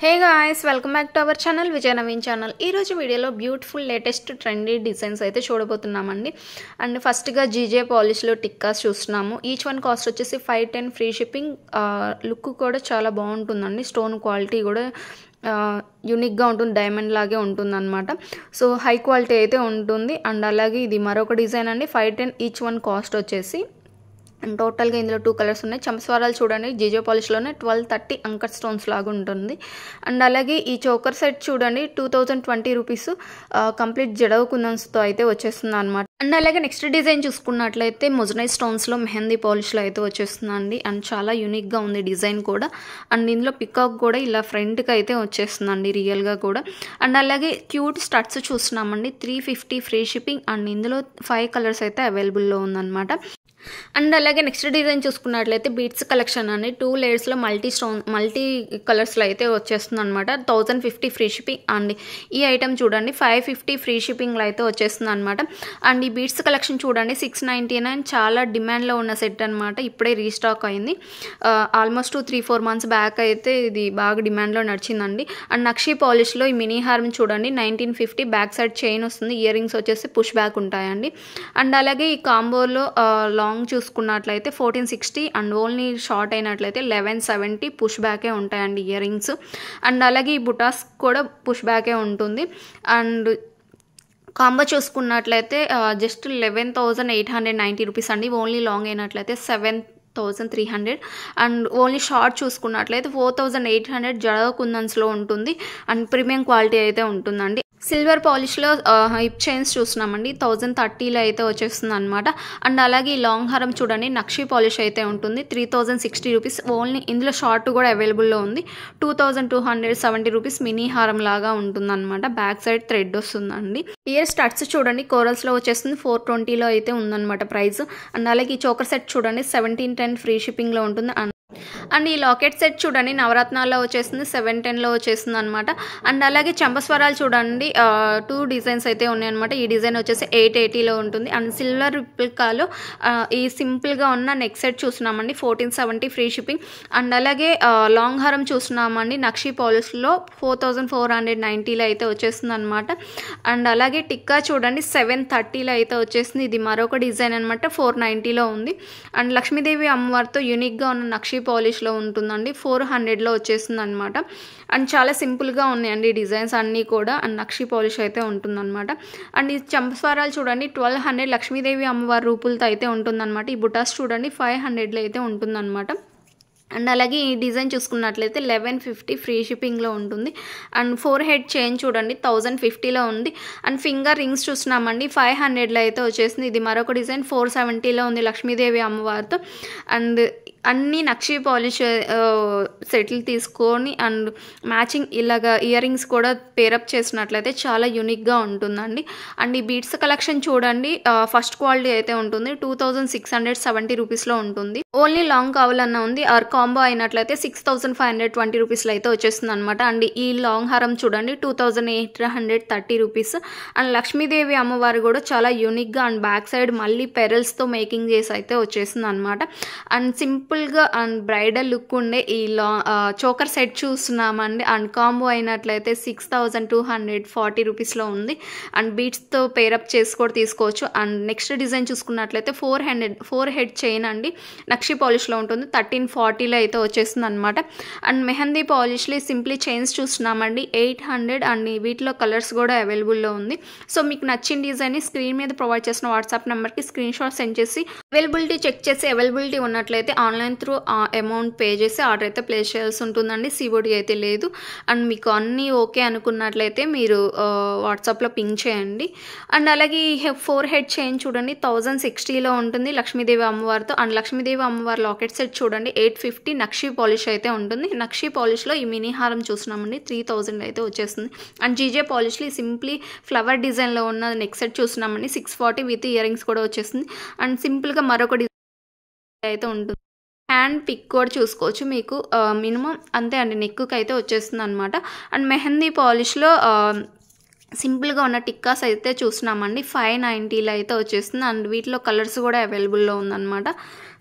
Hey guys, welcome back to our channel Vijaya Naveen channel. ఈరోజు వీడియోలో beautiful latest trendy designs అయితే చూడబోతున్నామండి. And ఫస్ట్గా GJ పాలిష్లో tikkas చూస్తున్నాము. ఈచ్ వన్ కాస్ట్ వచ్చేసి 510 ఫ్రీ షిప్పింగ్. లుక్ కూడా చాలా బాగుంటుందండి. స్టోన్ క్వాలిటీ కూడా యూనిక్గా ఉంటుంది, డైమండ్ లాగే ఉంటుంది అనమాట. సో హై క్వాలిటీ అయితే ఉంటుంది. అండ్ అలాగే ఇది మరొక డిజైన్ అండి. 510 ఈచ్ వన్ కాస్ట్ వచ్చేసి. అండ్ టోటల్గా ఇందులో 2 కలర్స్ ఉన్నాయి. చంపస్వరాలు చూడండి, జీజే పాలిష్లోనే 1230 అంకర్ స్టోన్స్ లాగా ఉంటుంది. అండ్ అలాగే ఈ చోకర్ సెట్ చూడండి, 2020 రూపీస్ కంప్లీట్ జడవు కుందన్స్తో అయితే వచ్చేస్తుంది అనమాట. అండ్ అలాగే నెక్స్ట్ డిజైన్ చూసుకున్నట్లయితే మొజనైజ్ స్టోన్స్లో మెహందీ పాలిష్లో అయితే వచ్చేస్తుందండి. అండ్ చాలా యూనిక్గా ఉంది డిజైన్ కూడా. అండ్ ఇందులో పికాక్ కూడా ఇలా ఫ్రంట్కి అయితే వచ్చేస్తుందండి రియల్గా కూడా. అండ్ అలాగే క్యూట్ స్టడ్స్ చూస్తున్నామండి. 350 ఫ్రీ షిప్పింగ్. అండ్ ఇందులో 5 కలర్స్ అయితే అవైలబుల్లో ఉందన్నమాట. అండ్ అలాగే నెక్స్ట్ డిజైన్ చూసుకున్నట్లయితే బీట్స్ కలెక్షన్ అని 2 లేయర్స్లో మల్టీ కలర్స్లో అయితే వచ్చేస్తుంది అనమాట. 1050 ఫ్రీ షిప్పింగ్. అండ్ ఈ ఐటమ్ చూడండి 550 ఫ్రీ షిప్పింగ్లో అయితే వచ్చేస్తుంది అనమాట. అండ్ ఈ బీట్స్ కలెక్షన్ చూడండి 699, చాలా డిమాండ్లో ఉన్న సెట్ అనమాట. ఇప్పుడే రీస్టాక్ అయింది. ఆల్మోస్ట్ 3-4 మంత్స్ బ్యాక్ అయితే ఇది బాగా డిమాండ్లో నడిచిందండి. అండ్ నక్షి పాలిష్లో ఈ మినీ హార్మ్ చూడండి 1950, బ్యాక్ సైడ్ చైన్ వస్తుంది, ఇయర్ రింగ్స్ వచ్చేసి పుష్ బ్యాక్ ఉంటాయండి. అండ్ అలాగే ఈ కాంబోలో లాంగ్ చూసుకున్నట్లయితే 1460 అండ్ ఓన్లీ షార్ట్ అయినట్లయితే 1170 పుష్ బ్యాకే ఉంటాయండి ఇయర్ రింగ్స్. అండ్ అలాగే ఈ బుటాస్ కూడా పుష్ బ్యాకే ఉంటుంది. అండ్ కాంబో చూసుకున్నట్లయితే జస్ట్ 11,890 రూపీస్ అండి. ఓన్లీ లాంగ్ అయినట్లయితే 7,300. అండ్ ఓన్లీ షార్ట్ చూసుకున్నట్లయితే 4,800 జడ కుందన్స్లో ఉంటుంది. అండ్ ప్రీమియం క్వాలిటీ అయితే ఉంటుందండి. సిల్వర్ పాలిష్లో హిప్ చైన్స్ చూస్తున్నామండి. 1030లో అయితే వచ్చేస్తుంది అనమాట. అండ్ అలాగే ఈ లాంగ్ హారం చూడండి నక్షి పాలిష్ అయితే ఉంటుంది. 3060 రూపీస్. ఓన్లీ ఇందులో షార్ట్ కూడా అవైలబుల్లో ఉంది. 2270 రూపీస్ మినీ హారం లాగా ఉంటుంది అనమాట. బ్యాక్ సైడ్ థ్రెడ్ వస్తుందండి. ఇయర్ స్టడ్స్ చూడండి కోరల్స్లో వచ్చేస్తుంది. 420లో అయితే ఉందన్నమాట ప్రైస్. అండ్ అలాగే ఈ చోకర్ సెట్ చూడండి 1710 ఫ్రీ షిప్పింగ్లో ఉంటుంది. అండ్ ఈ లాకెట్ సెట్ చూడండి నవరత్నాల్లో వచ్చేస్తుంది, 710లో వచ్చేస్తుంది అనమాట. అండ్ అలాగే చంపస్వరాలు చూడండి 2 డిజైన్స్ అయితే ఉన్నాయన్నమాట. ఈ డిజైన్ వచ్చేసి 880లో ఉంటుంది. అండ్ సిల్వర్ రిప్లికాలో ఈ సింపుల్గా ఉన్న నెక్ సెట్ చూస్తున్నామండి 1470 ఫ్రీ షిప్పింగ్. అండ్ అలాగే లాంగ్ హారం చూస్తున్నామండి నక్షి పాలిష్లో 4490లో అయితే వచ్చేస్తుంది అనమాట. అండ్ అలాగే టిక్కా చూడండి 730లో అయితే వచ్చేస్తుంది. ఇది మరొక డిజైన్ అనమాట, 490లో ఉంది. అండ్ లక్ష్మీదేవి అమ్మవారితో యూనిక్గా ఉన్న నక్షి పాలిష్లో ఉంటుందండి, 400లో వచ్చేస్తుంది అనమాట. అండ్ చాలా సింపుల్గా ఉన్నాయండి డిజైన్స్ అన్నీ కూడా. అండ్ నక్షి పాలిష్ అయితే ఉంటుందన్నమాట. అండ్ ఈ చంపస్వరాలు చూడండి 1200 లక్ష్మీదేవి అమ్మవారి రూపులతో అయితే ఉంటుందన్నమాట. ఈ బుటాస్ చూడండి 500లో అయితే ఉంటుందన్నమాట. అండ్ అలాగే ఈ డిజైన్ చూసుకున్నట్లయితే 1150 ఫ్రీ షిప్పింగ్లో ఉంటుంది. అండ్ 4 హెడ్ చైన్ చూడండి 1050లో ఉంది. అండ్ ఫింగర్ రింగ్స్ చూస్తున్నామండి 500లో అయితే వచ్చేసింది. ఇది మరొక డిజైన్ 470లో ఉంది లక్ష్మీదేవి అమ్మవారితో. అండ్ అన్ని నక్షి పాలిష్ సెట్లు తీసుకొని అండ్ మ్యాచింగ్ ఇలాగా ఇయర్ రింగ్స్ కూడా పేరప్ చేసినట్లయితే చాలా యూనిక్గా ఉంటుందండి. అండ్ ఈ బీట్స్ కలెక్షన్ చూడండి ఫస్ట్ క్వాలిటీ అయితే ఉంటుంది. 2670 రూపీస్లో ఉంటుంది. ఓన్లీ లాంగ్ కావాలన్నా ఉంది. ఆర్ కాంబో అయినట్లయితే 6520 రూపీస్లో అయితే వచ్చేస్తుంది అనమాట. అండ్ ఈ లాంగ్ హారం చూడండి 2830 రూపీస్. అండ్ లక్ష్మీదేవి అమ్మవారు కూడా చాలా యూనిక్గా అండ్ బ్యాక్ సైడ్ మళ్ళీ పెరల్స్తో మేకింగ్ చేసి అయితే వచ్చేస్తుంది అనమాట. అండ్ సింపుల్గా అండ్ బ్రైడల్ లుక్ ఉండే ఈ చోకర్ సెట్ చూస్తున్నామండి. అండ్ కాంబో అయినట్లయితే 6240 రూపీస్లో ఉంది. అండ్ బీట్స్తో పేరప్ చేసి కూడా తీసుకోవచ్చు. అండ్ నెక్స్ట్ డిజైన్ చూసుకున్నట్లయితే 4 హెడ్ చైన్ అండి నక్షి పాలిష్లో ఉంటుంది. 1340లో అయితే వచ్చేస్తుంది అనమాట. అండ్ మెహందీ పాలిష్లో సింప్లీ చైన్స్ చూస్తున్నామండి 800. అండ్ వీటిలో కలర్స్ కూడా అవైలబుల్లో ఉంది. సో మీకు నచ్చిన డిజైన్ని స్క్రీన్ మీద ప్రొవైడ్ చేసిన వాట్సాప్ నెంబర్కి స్క్రీన్ షాట్ సెండ్ చేసి అవైలబిలిటీ చెక్ చేసి అవైలబిలిటీ ఉన్నట్లయితే ఆన్లైన్ త్రూ అమౌంట్ పే చేసి ఆర్డర్ అయితే ప్లేస్ చేయాల్సి ఉంటుందండి. సిఓడి అయితే లేదు. అండ్ మీకు అన్నీ ఓకే అనుకున్నట్లయితే మీరు వాట్సాప్లో పింక్ చేయండి. అండ్ అలాగే ఈ 4 హెడ్ చైన్ చూడండి 1060లో ఉంటుంది లక్ష్మీదేవి అమ్మవారితో. అండ్ లక్ష్మీదేవి అమ్మవారి లాకెట్ సెట్ చూడండి 850 నక్షి పాలిష్ అయితే ఉంటుంది. నక్షి పాలిష్లో ఈ మినీ హారం చూస్తున్నామండి 3000 అయితే వచ్చేస్తుంది. అండ్ జీజే పాలిష్లో సింప్లీ ఫ్లవర్ డిజైన్లో ఉన్న నెక్ సెట్ చూస్తున్నామండి 640 విత్ ఇయర్ రింగ్స్ కూడా వచ్చేస్తుంది. అండ్ సింపుల్గా మరొక డిజైన్ అయితే ఉంటుంది. హ్యాండ్ పిక్ కూడా చూసుకోవచ్చు మీకు మినిమం అంతే అండి, నెక్కి అయితే వచ్చేస్తుంది అనమాట. అండ్ మెహందీ పాలిష్లో సింపుల్గా ఉన్న టిక్కాస్ అయితే చూస్తున్నామండి 590లో అయితే వచ్చేస్తుంది. అండ్ వీటిలో కలర్స్ కూడా అవైలబుల్లో ఉందన్నమాట.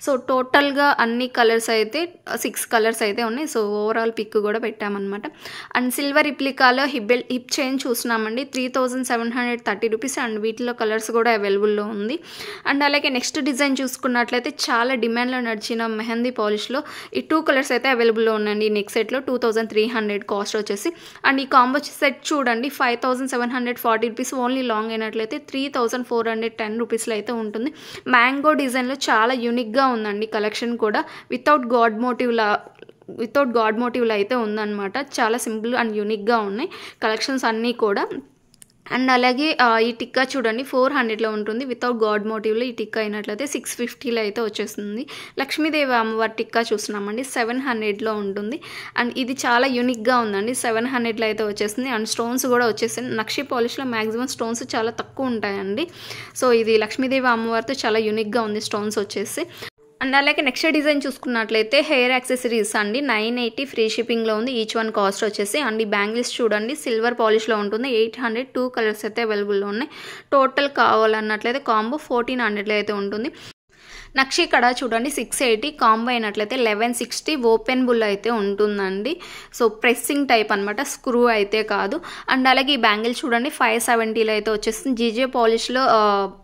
సో టోటల్గా అన్ని కలర్స్ అయితే 6 కలర్స్ అయితే ఉన్నాయి. సో ఓవరాల్ పిక్ కూడా పెట్టామన్నమాట. అండ్ సిల్వర్ రిప్లికాలో హిప్ చైన్ చూస్తున్నామండి 3730 రూపీస్. అండ్ వీటిలో కలర్స్ కూడా అవైలబుల్లో ఉంది. అండ్ అలాగే నెక్స్ట్ డిజైన్ చూసుకున్నట్లయితే చాలా డిమాండ్లో నడిచిన మెహందీ పాలిష్లో ఈ 2 కలర్స్ అయితే అవైలబుల్లో ఉన్నాయండి. ఈ నెక్ సెట్లో 2300 కాస్ట్ వచ్చేసి. అండ్ ఈ కాంబో సెట్ చూడండి 5740 రూపీస్. ఓన్లీ లాంగ్ అయినట్లయితే 3410 రూపీస్లో అయితే ఉంటుంది. మ్యాంగో డిజైన్లో చాలా యూనిక్గా ఉందండి కలెక్షన్ కూడా. వితౌట్ గాడ్ మోటివ్లో అయితే ఉందన్నమాట. చాలా సింపుల్ అండ్ యూనిక్గా ఉన్నాయి కలెక్షన్స్ అన్నీ కూడా. అండ్ అలాగే ఈ టిక్కా చూడండి 400లో ఉంటుంది. వితౌట్ గాడ్ మోటివ్లో ఈ టిక్కా అయినట్లయితే 650లో అయితే వచ్చేస్తుంది. లక్ష్మీదేవి అమ్మవారి టిక్కా చూస్తున్నామండి 700లో ఉంటుంది. అండ్ ఇది చాలా యూనిక్గా ఉందండి. 700లో అయితే వచ్చేస్తుంది. అండ్ స్టోన్స్ కూడా వచ్చేసింది. నక్షి పాలిష్లో మ్యాక్సిమం స్టోన్స్ చాలా తక్కువ ఉంటాయండి. సో ఇది లక్ష్మీదేవి అమ్మవారితో చాలా యూనిక్గా ఉంది స్టోన్స్ వచ్చేసి. అండ్ అలాగే నెక్స్ట్ డిజైన్ చూసుకున్నట్లయితే హెయిర్ యాక్సెసరీస్ అండి 980 ఫ్రీ షిప్పింగ్లో ఉంది. ఈచ్ వన్ కాస్ట్ వచ్చేసి. అండ్ ఈ బ్యాంగిల్స్ చూడండి సిల్వర్ పాలిష్లో ఉంటుంది. 800 2 కలర్స్ అయితే అవైలబుల్లో ఉన్నాయి. టోటల్ కావాలన్నట్లయితే కాంబో 1400లో అయితే ఉంటుంది. నక్షి కడ చూడండి 680 కాంబో అయినట్లయితే 1160 ఓపెన్ బుల్ అయితే ఉంటుందండి. సో ప్రెస్సింగ్ టైప్ అనమాట, స్క్రూ అయితే కాదు. అండ్ అలాగే ఈ బ్యాంగిల్ చూడండి 570లో అయితే వచ్చేస్తుంది. జీజే పాలిష్లో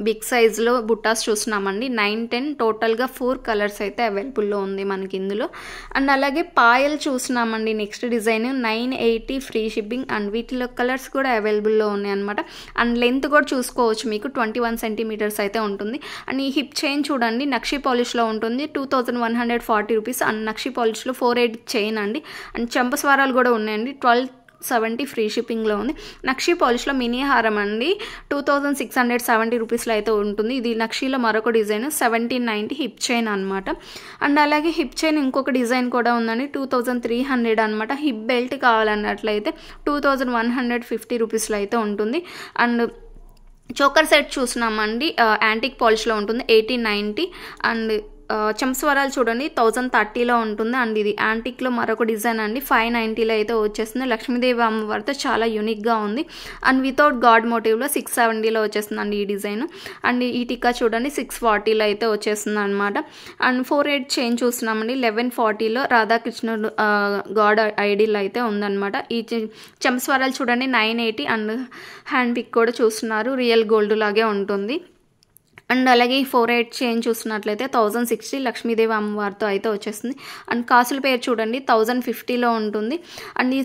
బిగ్ సైజ్లో బుట్టాస్ చూస్తున్నామండి 910 టోటల్గా 4 కలర్స్ అయితే అవైలబుల్లో ఉంది మనకి ఇందులో. అండ్ అలాగే పాయల్ చూస్తున్నామండి next design 980 free shipping. And వీటిలో కలర్స్ కూడా అవైలబుల్లో ఉన్నాయి అనమాట. అండ్ లెంత్ కూడా చూసుకోవచ్చు మీకు 21 సెంటీమీటర్స్ అయితే ఉంటుంది. అండ్ ఈ హిప్ చైన్ చూడండి నక్షి పాలిష్లో ఉంటుంది 2140 రూపీస్. అండ్ నక్షి పాలిష్లో 4/8 చైన్ అండి. అండ్ చెంపస్వారాలు కూడా ఉన్నాయండి 1270 ఫ్రీ షిప్పింగ్లో ఉంది. నక్షి పాలిష్లో మినీ హారం అండి 2670 రూపీస్లో అయితే ఉంటుంది. ఇది నక్షిలో మరొక డిజైన్ 1790 హిప్ చైన్ అనమాట. అండ్ అలాగే హిప్ చైన్ ఇంకొక డిజైన్ కూడా ఉందండి 2300 అనమాట. హిప్ బెల్ట్ కావాలన్నట్లయితే 2150 రూపీస్లో అయితే ఉంటుంది. అండ్ చోకర్ సెట్ చూస్తున్నామండి యాంటిక్ పాలిష్లో ఉంటుంది 1890. అండ్ చెంస్వరాలు చూడండి 1030లో ఉంటుంది. అండ్ ఇది యాంటిక్లో మరొక డిజైన్ అండి 590లో అయితే వచ్చేస్తుంది. లక్ష్మీదేవి అమ్మవారితో చాలా యూనిక్గా ఉంది. అండ్ వితౌట్ గాడ్ మోటివ్లో 670లో వచ్చేస్తుందండి ఈ డిజైన్. అండ్ ఈ టిక్కా చూడండి 640లో అయితే వచ్చేస్తుంది అనమాట. అండ్ 4/8 చైన్ చూస్తున్నామండి 1140లో రాధాకృష్ణుడు గాడ్ ఐడిలో అయితే ఉందన్నమాట. ఈ చెంస్వరాలు చూడండి 980. అండ్ హ్యాండ్ పిక్ కూడా చూస్తున్నారు రియల్ గోల్డ్ లాగే ఉంటుంది. అండ్ అలాగే ఈ 4/8 చైన్ చూస్తున్నట్లయితే 1060 లక్ష్మీదేవి అమ్మవారితో అయితే వచ్చేస్తుంది. అండ్ కాసుల పేరు చూడండి 1050లో ఉంటుంది. అండ్ ఈ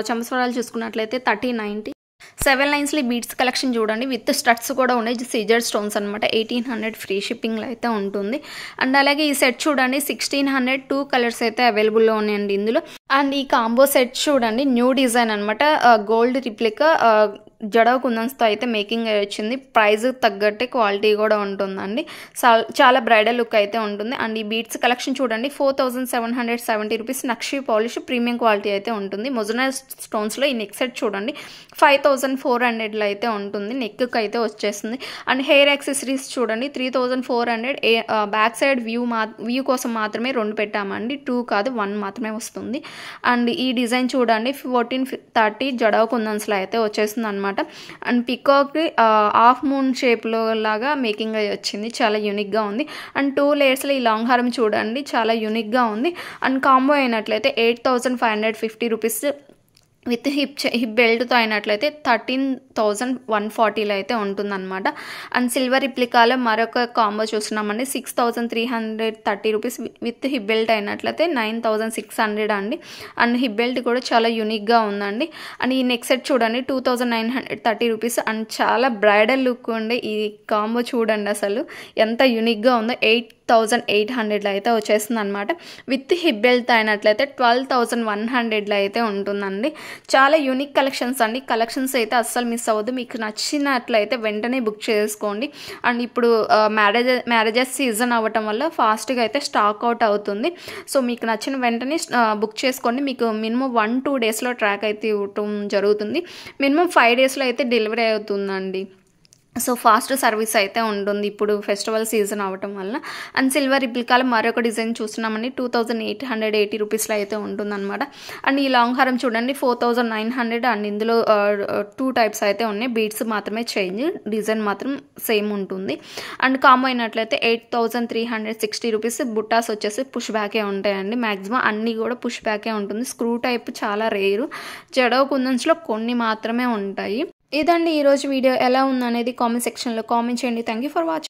చెంపస్వరాలు చూసుకున్నట్లయితే 3090. 7 లైన్స్లో బీడ్స్ కలెక్షన్ చూడండి విత్ స్టడ్స్ కూడా ఉన్నాయి. సీజర్ స్టోన్స్ అనమాట 1800 ఫ్రీ షిప్పింగ్లో అయితే ఉంటుంది. అండ్ అలాగే ఈ సెట్ చూడండి 1600 2 కలర్స్ అయితే అవైలబుల్లో ఉన్నాయండి ఇందులో. అండ్ ఈ కాంబో సెట్ చూడండి న్యూ డిజైన్ అనమాట గోల్డ్ రిప్లికా జడవ కుందన్స్తో అయితే మేకింగ్ వచ్చింది. ప్రైస్ తగ్గట్టే క్వాలిటీ కూడా ఉంటుందండి. చాలా బ్రైడల్ లుక్ అయితే ఉంటుంది. అండ్ ఈ బీడ్స్ కలెక్షన్ చూడండి 4770 రూపీస్ నక్షి పాలిష్ ప్రీమియం క్వాలిటీ అయితే ఉంటుంది. మొజనైజ్ స్టోన్స్లో ఈ నెక్ సెట్ చూడండి 5400లో అయితే ఉంటుంది. నెక్కి అయితే వచ్చేస్తుంది. అండ్ హెయిర్ యాక్సెసరీస్ చూడండి 3400. బ్యాక్ సైడ్ వ్యూ కోసం మాత్రమే 2 పెట్టామండి 2 కాదు 1 మాత్రమే వస్తుంది. అండ్ ఈ డిజైన్ చూడండి 1430 జడవ కుందన్స్లో అయితే వచ్చేస్తుంది అనమాట. అండ్ పికాక్ హాఫ్ మూన్ షేప్లో లాగా మేకింగ్ అయ్యి వచ్చింది. చాలా యూనిక్గా ఉంది. అండ్ 2 లేయర్స్లో ఈ లాంగ్ హారం చూడండి చాలా యూనిక్గా ఉంది. అండ్ కాంబో అయినట్లయితే 8550 రూపీస్ విత్ హిప్ బెల్ట్తో అయినట్లయితే 13140లో అయితే ఉంటుందన్నమాట. అండ్ సిల్వర్ రిప్లికాలో మరొక కాంబో చూస్తున్నామండి 6330 రూపీస్ విత్ హిప్ బెల్ట్ అయినట్లయితే 9600 అండి. అండ్ హిప్ బెల్ట్ కూడా చాలా యూనిక్గా ఉందండి. అండ్ ఈ నెక్ సెట్ చూడండి 2930 రూపీస్. అండ్ చాలా బ్రైడల్ లుక్ ఉండే ఈ కాంబో చూడండి అసలు ఎంత యూనిక్గా ఉందో 8800లో అయితే వచ్చేస్తుంది అనమాట. విత్ హిప్ బెల్ట్ అయినట్లయితే 12100లో అయితే ఉంటుందండి. చాలా యూనిక్ కలెక్షన్స్ అండి. కలెక్షన్స్ అయితే అస్సలు మిస్ అవ్వద్దు. మీకు నచ్చినట్లయితే వెంటనే బుక్ చేసుకోండి. అండ్ ఇప్పుడు మ్యారేజెస్ సీజన్ అవ్వటం వల్ల ఫాస్ట్గా అయితే స్టాక్ అవుట్ అవుతుంది. సో మీకు నచ్చిన వెంటనే బుక్ చేసుకోండి. మీకు మినిమం 1-2 డేస్లో ట్రాక్ అయితే ఇవ్వటం జరుగుతుంది. మినిమం 5 డేస్లో అయితే డెలివరీ అవుతుందండి. సో ఫాస్ట్ సర్వీస్ అయితే ఉంటుంది ఇప్పుడు ఫెస్టివల్ సీజన్ అవ్వటం వల్ల. అండ్ సిల్వర్ రిప్లికాలో మరొక డిజైన్ చూస్తున్నామండి. 2880 రూపీస్లో అయితే ఉంటుందన్నమాట. అండ్ ఈ లాంగ్ హారం చూడండి 4900. అండ్ ఇందులో 2 టైప్స్ అయితే ఉన్నాయి. బీడ్స్ మాత్రమే చేంజ్, డిజైన్ మాత్రం సేమ్ ఉంటుంది. అండ్ కాంబో అయినట్లయితే 8360 రూపీస్. బుట్టాస్ వచ్చేసి పుష్ బ్యాకే ఉంటాయండి. మ్యాక్సిమం అన్నీ కూడా పుష్ బ్యాకే ఉంటుంది. స్క్రూ టైప్ చాలా రేరు. జడో కుందన్స్లో కొన్ని మాత్రమే ఉంటాయి. ఇదండి ఈరోజు వీడియో. ఎలా ఉందనేది కామెంట్ సెక్షన్లో కామెంట్ చేయండి. Thank you for watching.